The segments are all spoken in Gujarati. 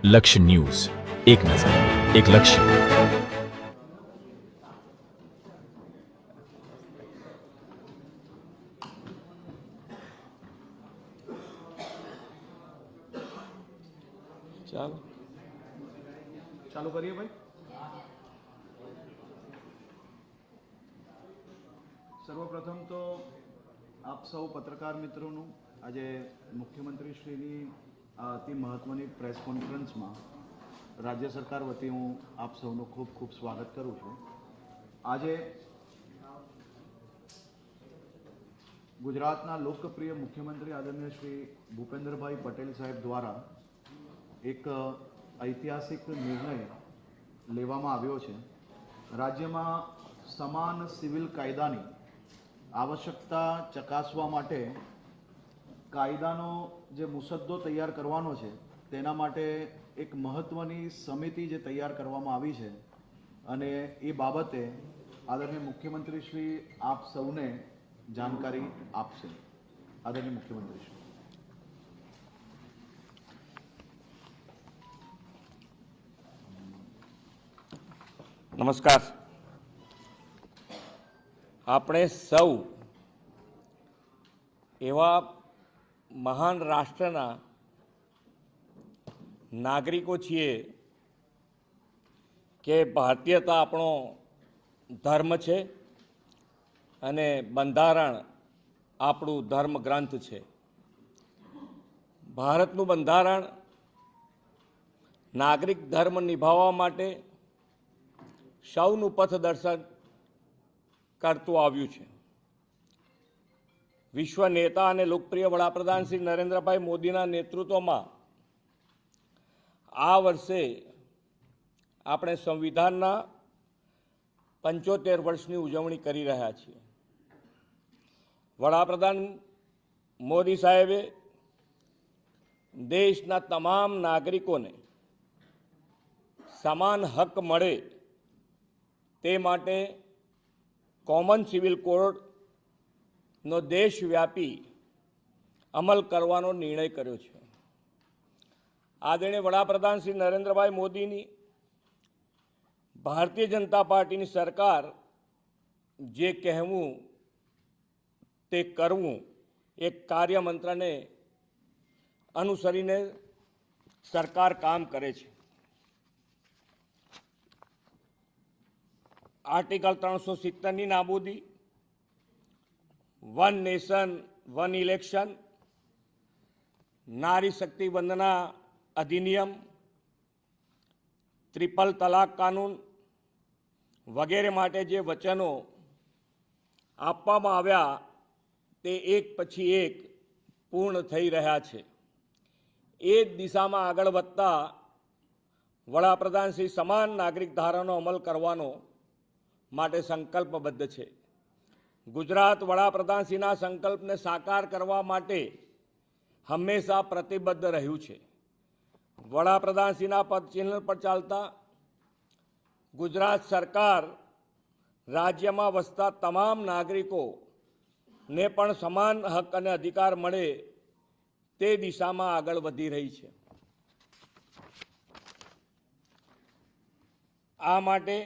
લક્ષ્ય ન્યૂઝ, એક નજર, એક લક્ષ્ય. ચાલુ કરીએ ભાઈ. સર્વપ્રથમ તો આપ સૌ પત્રકાર મિત્રોનું આજે મુખ્યમંત્રીશ્રીની અતિ મહત્વની પ્રેસ કોન્ફરન્સમાં રાજ્ય સરકાર વતી હું આપ સૌનું ખૂબ ખૂબ સ્વાગત કરું છું. આજે ગુજરાતના લોકપ્રિય મુખ્યમંત્રી આદરણીય શ્રી ભૂપેન્દ્રભાઈ પટેલ સાહેબ દ્વારા એક ઐતિહાસિક નિર્ણય લેવામાં આવ્યો છે. રાજ્યમાં સમાન સિવિલ કાયદાની આવશ્યકતા ચકાસવા માટે કાયદાનો જે મુસદ્દો તૈયાર કરવાનો છે તેના માટે એક મહત્વની સમિતિ જે તૈયાર કરવામાં આવી છે અને એ બાબતે આદરણીય મુખ્યમંત્રી શ્રી આપ સૌને જાણકારી આપશે. આદરણીય મુખ્યમંત્રી શ્રી. નમસ્કાર. આપણે સૌ એવા મહાન રાષ્ટ્રના નાગરિકો છીએ કે ભારતીયતા આપણો ધર્મ છે અને બંધારણ આપણું ધર્મ ગ્રંથ છે. ભારતનું બંધારણ નાગરિક ધર્મ નિભાવવા માટે સૌનું પથદર્શન કરતું આવ્યું છે. વિશ્વ નેતા અને લોકપ્રિય વડાપ્રધાન શ્રી નરેન્દ્રભાઈ મોદીના નેતૃત્વમાં આ વર્ષે આપણે સંવિધાનના 75 વર્ષની ઉજવણી કરી રહ્યા છીએ. વડાપ્રધાન મોદી સાહેબે દેશના તમામ નાગરિકોને સમાન હક મળે તે માટે કોમન સિવિલ કોડનો દેશવ્યાપી અમલ કરવાનો નિર્ણય કર્યો છે. આદરણીય વડાપ્રધાન શ્રી નરેન્દ્રભાઈ મોદીની ભારતીય જનતા પાર્ટીની સરકાર જે કહેવું તે કરવું એક કાર્યમંત્રને અનુસરીને સરકાર કામ કરે છે. આર્ટિકલ 370ની નાબૂદી, વન નેશન વન ઇલેક્શન, નારી શક્તિ વંદના અધિનિયમ, ટ્રિપલ તલાક કાનૂન વગેરે માટે જે વચનો આપવામાં આવ્યા તે એક પછી એક પૂર્ણ થઈ રહ્યા છે. એ જ દિશામાં આગળ વધતા વડાપ્રધાન શ્રી સમાન નાગરિક ધારાનો અમલ કરવાનો માટે સંકલ્પબદ્ધ છે. ગુજરાત વડાપ્રધાનશ્રીના સંકલ્પને સાકાર કરવા માટે હંમેશા પ્રતિબદ્ધ રહ્યું છે. વડાપ્રધાનશ્રીના પદચિહ્ન પર ચાલતા ગુજરાત સરકાર રાજ્યમાં વસતા તમામ નાગરિકોને પણ સમાન હક અને અધિકાર મળે તે દિશામાં આગળ વધી રહી છે. આ માટે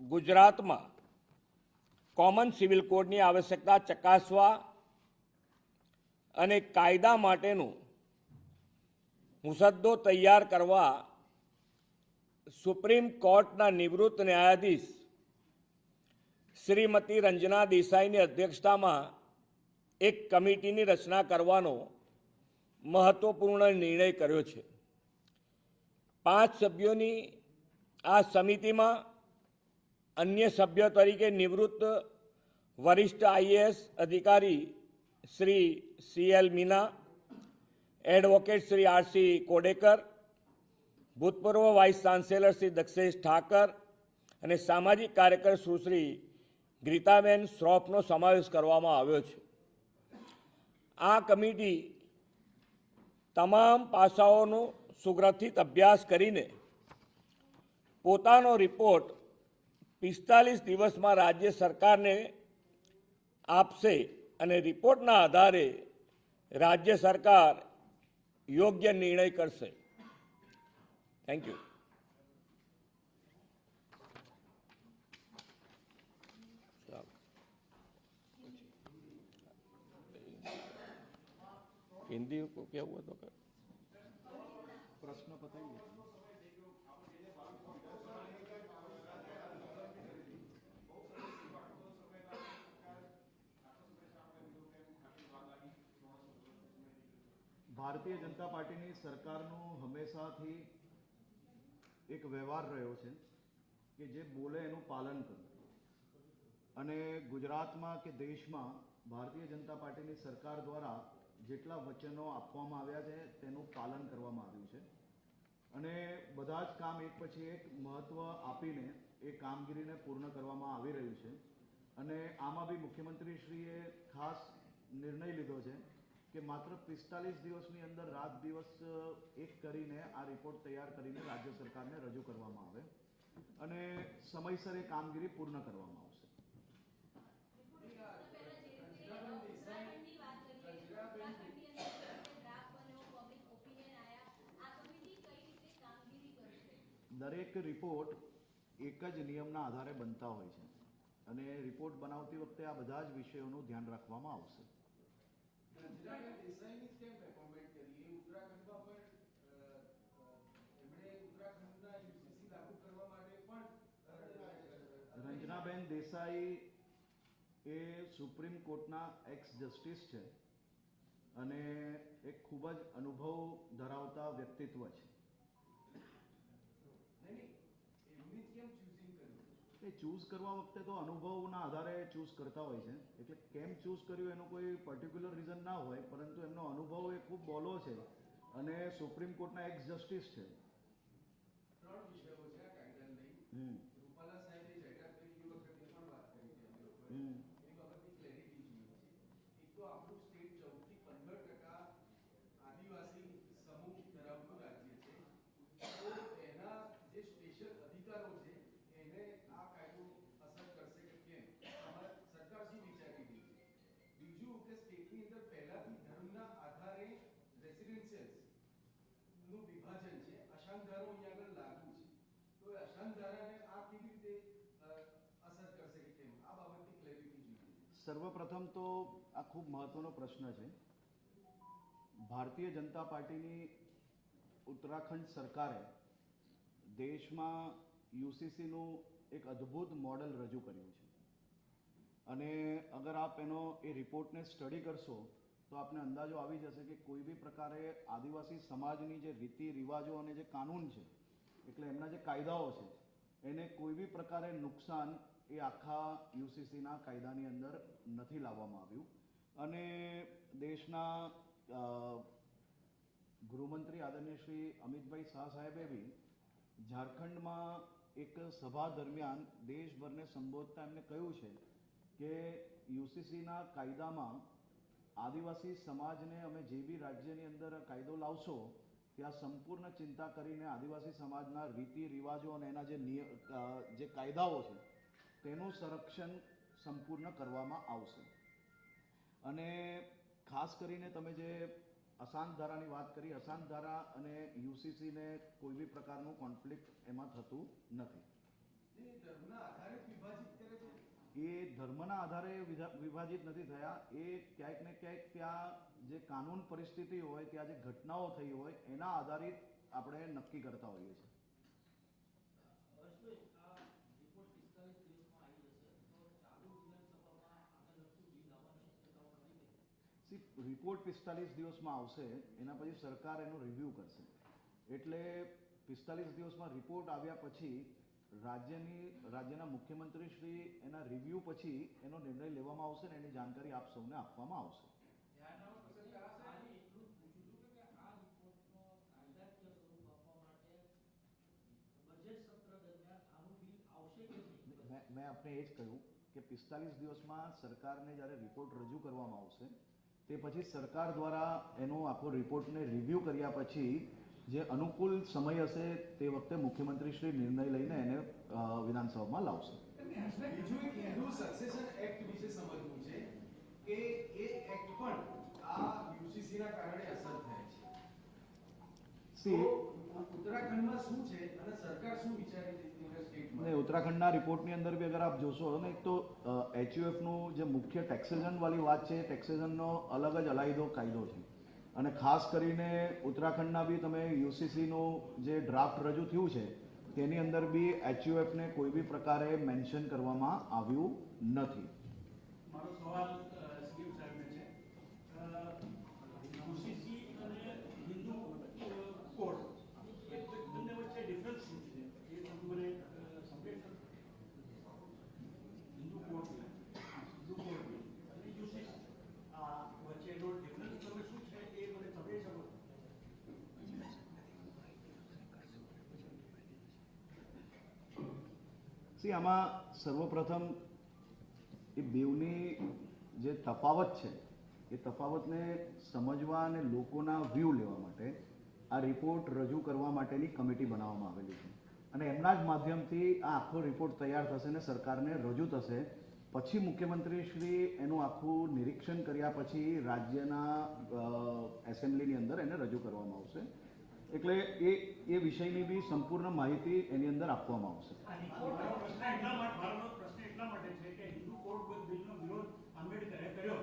ગુજરાતમાં કોમન સિવિલ કોડની આવશ્યકતા ચકાસવા અને કાયદા માટેનું મુસદ્દો તૈયાર કરવા સુપ્રીમ કોર્ટના નિવૃત્ત ન્યાયાધીશ શ્રીમતી રંજના દેસાઈની અધ્યક્ષતામાં એક કમિટીની રચના કરવાનો મહત્વપૂર્ણ નિર્ણય કર્યો છે. 5 સભ્યોની આ સમિતિમાં અન્ય સભ્યો તરીકે નિવૃત્ત વરિષ્ઠ આઈએએસ અધિકારી Shri CL Meena, advocate Shri RC Kodekar, ભૂતપૂર્વ વાઇસ ચાન્સેલર શ્રી દક્ષેશ ઠાકર અને સામાજિક કાર્યકર સુશ્રી ગીતાબેન શ્રોફનો સમાવેશ કરવામાં આવ્યો છે. આ કમિટી તમામ પાસાઓનો સુગ્રથિત અભ્યાસ કરીને પોતાનો રિપોર્ટ 45 દિવસમાં રાજ્ય સરકારને આપશે અને રિપોર્ટના આધારે રાજ્ય સરકાર યોગ્ય નિર્ણય કરશે. Thank you. हिंदी को क्या हुआ तो कर પ્રશ્ન પતાવી લે. ભારતીય જનતા પાર્ટીની સરકારનું હંમેશાથી એક વ્યવહાર રહ્યો છે કે જે બોલે એનું પાલન કરવું. અને ગુજરાતમાં કે દેશમાં ભારતીય જનતા પાર્ટીની સરકાર દ્વારા જેટલા વચનો આપવામાં આવ્યા છે તેનું પાલન કરવામાં આવ્યું છે. અને બધા જ કામ એક પછી એક મહત્ત્વ આપીને એ કામગીરીને પૂર્ણ કરવામાં આવી રહ્યું છે. અને આમાં બી મુખ્યમંત્રીશ્રીએ ખાસ નિર્ણય લીધો છે કે માત્ર 45 દિવસની અંદર રાત દિવસ એક કરીને આ રિપોર્ટ તૈયાર કરીને રાજ્ય સરકારને રજૂ કરવામાં આવે અને સમયસર એ કામગીરી પૂર્ણ કરવામાં આવશે. દરેક રિપોર્ટ એક જ નિયમના આધારે બનતા હોય છે અને રિપોર્ટ બનાવતી વખતે આ બધા જ વિષયોનું ધ્યાન રાખવામાં આવશે. રંજનાબેન દેસાઈ એ સુપ્રીમ કોર્ટના એક્સ જસ્ટિસ છે અને એક ખૂબ જ અનુભવ ધરાવતા વ્યક્તિત્વ છે. એ ચૂઝ કરવા વખતે તો અનુભવના આધારે ચૂઝ કરતા હોય છે, એટલે કેમ ચૂઝ કર્યું એનું કોઈ પર્ટિક્યુલર રીઝન ના હોય, પરંતુ એમનો અનુભવ એ ખૂબ બોલો છે અને સુપ્રીમ કોર્ટના એક્સ જસ્ટિસ છે. ત્રણ વિષયો છે આ કાયદાને લઈ. રૂપાલા સાહેબે જાહેરાત કરી એ વખતે પણ વાત કરી છે એ બાબતની ક્લેરિટી જોઈએ છે. એક તો આપણું સ્ટેટ 14 થી 15% આદિવાસી સમૂહ ધરાવતું રાજ્ય છે, તો એના જે સ્પેશિયલ અધિકારો છે એને આ કાયદો અસર કરશે કે કેમ, સરકાર શું વિચારી રહી છે. બીજું કે સ્ટેટની અંદર પહેલાથી ધર્મના આધારે રેસિડેન્શિયલ્સ નું વિભાજન છે, અશાંત ધારો અહીંયા આગળ લાગુ છે, તો અશાંત ધારાને આ કેવી રીતે અસર કરશે કે કેમ, આ બાબતની ક્લેરિટી જોઈએ. સર્વપ્રથમ તો આ ખૂબ મહત્વનો પ્રશ્ન છે. ભારતીય જનતા પાર્ટીની ઉત્તરાખંડ સરકારે દેશમાં યુસીસીનું એક અદ્ભુત મોડલ રજૂ કર્યું છે અને અગર આપ એનો એ રિપોર્ટને સ્ટડી કરશો તો આપને અંદાજો આવી જશે કે કોઈ બી પ્રકારે આદિવાસી સમાજની જે રીતિ રિવાજો અને જે કાનૂન છે, એટલે એમના જે કાયદાઓ છે, એને કોઈ બી પ્રકારે નુકસાન એ આખા યુસીસીના કાયદાની અંદર નથી લાવવામાં આવ્યું. અને દેશના ગૃહમંત્રી આદરણીય શ્રી અમિતભાઈ શાહ સાહેબે બી ઝારખંડમાં એક સભા દરમિયાન દેશભરને સંબોધતા એમને કહ્યું છે કે યુસીસીના કાયદામાં આદિવાસી સમાજને અમે જે બી રાજ્યની અંદર કાયદો લાવશો ત્યાં સંપૂર્ણ ચિંતા કરીને આદિવાસી સમાજના રીતિ રિવાજો અને એના જે કાયદાઓ છે તેનું સંરક્ષણ સંપૂર્ણ કરવામાં આવશે. અને ખાસ કરીને તમે જે અશાંત ધારાની વાત કરી, અશાંત ધારા અને યુસીસીને કોઈ બી પ્રકારનું કોન્ફ્લિક્ટ એમાં થતું નથી. એ ધર્મના આધારે વિભાજિત નથી થયા, એ ક્યાંક ને ક્યાંક ત્યાં જે કાનૂન પરિસ્થિતિ હોય, ત્યાં જે ઘટનાઓ થઈ હોય એના આધારિત આપણે નક્કી કરતા હોઈએ છીએ. રિપોર્ટ 45 દિવસમાં આવશે, એના પછી સરકાર એનો રિવ્યૂ કરશે. એટલે 45 દિવસમાં રિપોર્ટ આવ્યા પછી રાજ્યના મુખ્યમંત્રી શ્રી એના રિવ્યૂ પછી એનો નિર્ણય લેવામાં આવશે ને એની જાણકારી આપ સૌને આપવામાં આવશે. મેં આપને એ જ કહ્યું કે 45 દિવસમાં સરકારને જ્યારે રિપોર્ટ રજૂ કરવામાં આવશે તે પછી સરકાર દ્વારા એનો આખો રિપોર્ટને રિવ્યૂ કર્યા પછી જે અનુકૂળ સમય હશે તે વખતે મુખ્યમંત્રી શ્રી નિર્ણય લઈને એને વિધાનસભામાં લાવશે. બીજું એક હિન્દુ સક્સેશન એક્ટ વિશે સમજવું છે કે એ એક્ટ પણ આ યુસીસીના કારણે અસર થાય છે. ઉત્તરાખંડમાં શું છે અને સરકાર શું વિચારી રહી છે સ્ટેટમાં? ને ઉત્તરાખંડના રિપોર્ટની અંદર બી અગર આપ જોશો ને, એક તો HUFનું જે મુખ્ય ટેક્સેશન વાળી વાત છે, ટેક્સેશનનો અલગ જ અલાયદો કાયદો છે. અને ખાસ કરીને ઉત્તરાખંડના બી તમે UCCનું જે ડ્રાફ્ટ રજૂ થયું છે તેની અંદર બી HUFને કોઈ બી પ્રકારે મેન્શન કરવામાં આવ્યું નથી. મારો સવાલ સીએમ સાહેબને છે. UCC અને હિન્દુ કોડ બંને વચ્ચે ડિફરન્સ શું છે એ તમે મને સમજાવી શકો? હિન્દુ કોડ અને UCC આ વચ્ચેનો ડિફરન્સ તમે શું છે એ મને સમજાવી શકો? આમાં સર્વપ્રથમ એ બેવની જે તફાવત છે એ તફાવતને સમજવા અને લોકોના વ્યૂ લેવા માટે આ રિપોર્ટ રજૂ કરવા માટેની કમિટી બનાવવામાં આવેલી છે. અને એમના જ માધ્યમથી આ આખો રિપોર્ટ તૈયાર થશે અને સરકારને રજૂ થશે. પછી મુખ્યમંત્રી શ્રી એનું આખું નિરીક્ષણ કર્યા પછી રાજ્યના એસેમ્બલીની અંદર એને રજૂ કરવામાં આવશે. એટલે એ વિષયની બી સંપૂર્ણ માહિતી એની અંદર આપવામાં આવશે. મારો પ્રશ્ન એટલા માટે છે કે હિન્દુ કોડ બિલનો વિરોધ આંબેડકરે કર્યો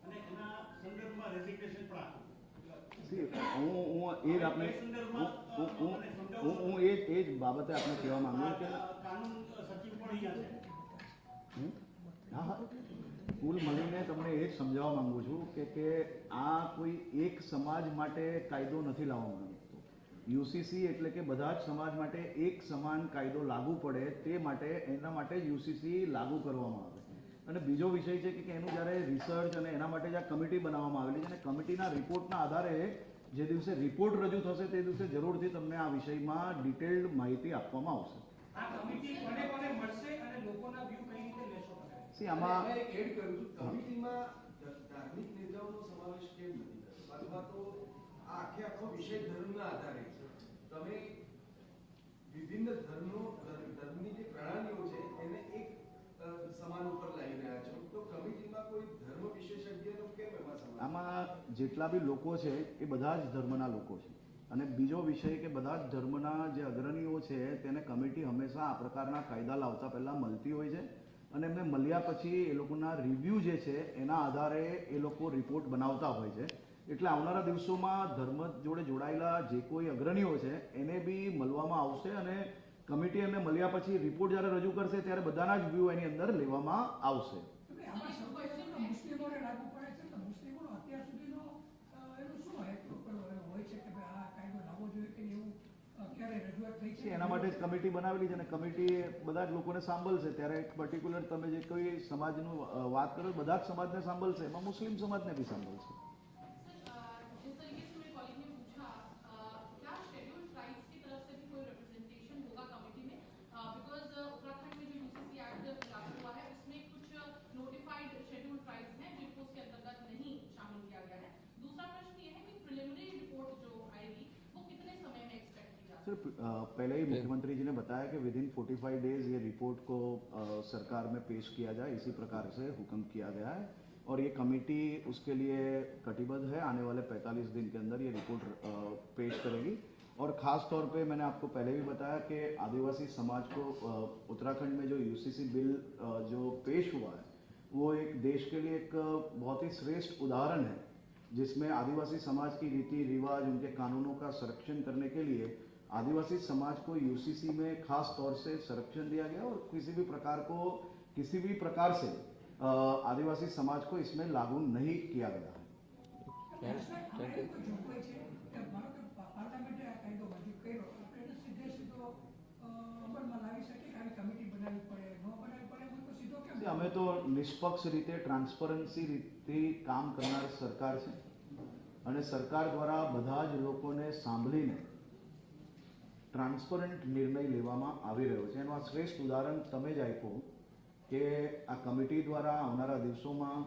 અને એના સંદર્ભમાં રેઝિગ્નેશન પણ આપ્યું. હું એ જ બાબતે આપણે કહેવા માંગુ કે કાનૂન સચિવ પણ અહીંયા છે. હા, કુલ મળીને તમને એ જ સમજાવવા માંગુ છું કે આ કોઈ એક સમાજ માટે કાયદો નથી લાવવામાં આવતો. UCC એટલે કે બધા જ સમાજ માટે એક સમાન કાયદો લાગુ પડે તે માટે એના માટે જ UCC લાગુ કરવામાં આવે. અને બીજો વિષય છે કે એનું જ્યારે રિસર્ચ અને એના માટે જે કમિટી બનાવવામાં આવેલી છે અને કમિટીના રિપોર્ટના આધારે જે દિવસે રિપોર્ટ રજૂ થશે તે દિવસે જરૂરથી તમને આ વિષયમાં ડિટેલ્ડ માહિતી આપવામાં આવશે. આ કમિટી કોને કોને મળશે અને લોકોના વ્યૂ કઈ રીતે લેશો? આમાં એડ કરું છું, કમિટીમાં ધાર્મિક નેતાઓનો સમાવેશ કેમ નથી થતો? અથવા તો આ આખો વિષય ધર્મના આધારે છે. તમે વિભિન્ન ધર્મની જે પ્રણાલીઓ છે એને એક સમાન ઉપર લાવી રહ્યા છો, તો કમિટીમાં કોઈ ધર્મ વિશેષજ્ઞનો કેમ એમાં સમાવેશ? આમાં જેટલા બી લોકો છે એ બધા જ ધર્મના લોકો છે. અને બીજો વિષય કે બધા જ ધર્મના જે અગ્રણીઓ છે તેને કમિટી હંમેશા આ પ્રકારના કાયદા લાવતા પહેલાં મળતી હોય છે. અને એમને મળ્યા પછી એ લોકોના રિવ્યૂ જે છે એના આધારે એ લોકો રિપોર્ટ બનાવતા હોય છે. એટલે આવનારા દિવસોમાં ધર્મ જોડે જોડાયેલા જે કોઈ અગ્રણીઓ છે એને બી મળવામાં આવશે અને કમિટી એમને મળ્યા પછી રિપોર્ટ જ્યારે રજૂ કરશે ત્યારે બધાના જ વ્યૂ એની અંદર લેવામાં આવશે. મુસ્લિમોને લાગુ પડે છે તો મુસ્લિમોનો અત્યાર સુધીનો એનું શું હોય છે કે આ કાયદો લાવવો જોઈએ કે એવું ક્યારે રજૂઆત થઈ છે? એના માટે જ કમિટી બનાવેલી છે અને કમિટી બધા જ લોકોને સાંભળશે. ત્યારે એક પર્ટિક્યુલર તમે જે કોઈ સમાજનું વાત કરો બધા જ સમાજને સાંભળશે, એમાં મુસ્લિમ સમાજને બી સાંભળશે. पहले ही मुख्यमंत्री जी ने बताया कि विद इन 45 डेज ये रिपोर्ट को सरकार में पेश किया जाए, इसी प्रकार से हुक्म किया गया है और ये कमेटी उसके लिए कटिबद्ध है. आने वाले 45 दिन के अंदर ये रिपोर्ट पेश करेगी. और ख़ास तौर पे मैंने आपको पहले भी बताया कि आदिवासी समाज को उत्तराखंड में जो UCC बिल जो पेश हुआ है वो एक देश के लिए एक बहुत ही श्रेष्ठ उदाहरण है, जिसमें आदिवासी समाज की रीति रिवाज, उनके कानूनों का संरक्षण करने के लिए आदिवासी समाज को UCC में खास तौर से संरक्षण दिया गया और किसी भी प्रकार से आदिवासी समाज को इसमें लागू नहीं किया गया है. અમે તો નિષ્પક્ષ રીતે ટ્રાન્સપરન્સી રીતે કામ કરનાર સરકાર છે અને સરકાર દ્વારા બધા જ લોકોને સાંભળીને ટ્રાન્સપરન્ટ નિર્ણય લેવામાં આવી રહ્યો છે. એનું આ શ્રેષ્ઠ ઉદાહરણ તમે જ આપ્યું કે આ કમિટી દ્વારા આવનારા દિવસોમાં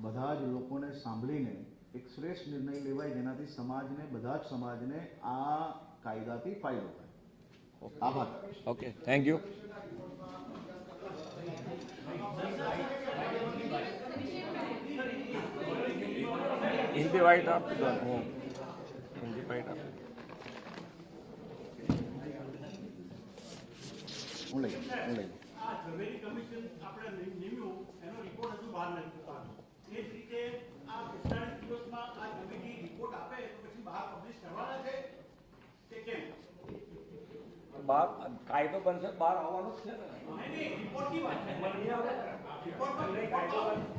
બધા જ લોકોને સાંભળીને એક શ્રેષ્ઠ નિર્ણય લેવાય જેનાથી સમાજને બધા જ સમાજને આ કાયદાથી ફાયદો થાય. આભાર. Okay, thank you. Hindi white આપ હિન્દી વાઇટ આપ હું લઈ લઈશ. આ સર્વેની કમિશન આપણે નિમ્યું એનો રિપોર્ટ હજુ બહાર નથી આવ્યો. એ જ રીતે આ 45 દિવસમાં આ કમિટી રિપોર્ટ આપે તો પછી બહાર પબ્લિશ કરવાના છે કે કેમ? બહાર કાયદો બનશે બહાર આવવાનું જ છે ને. નહીં, રિપોર્ટની વાત છે.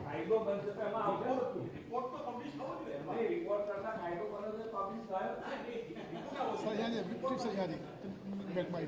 કાયદો બનશે તો એમાં આવશે રિપોર્ટ તો પબ્લિશ થવો જોઈએ. રિપોર્ટ કરતા કાયદો બને તો પબ્લિશ થાય. રિપોર્ટ આવો Sir, yeah, yeah, please, sir, yeah, make my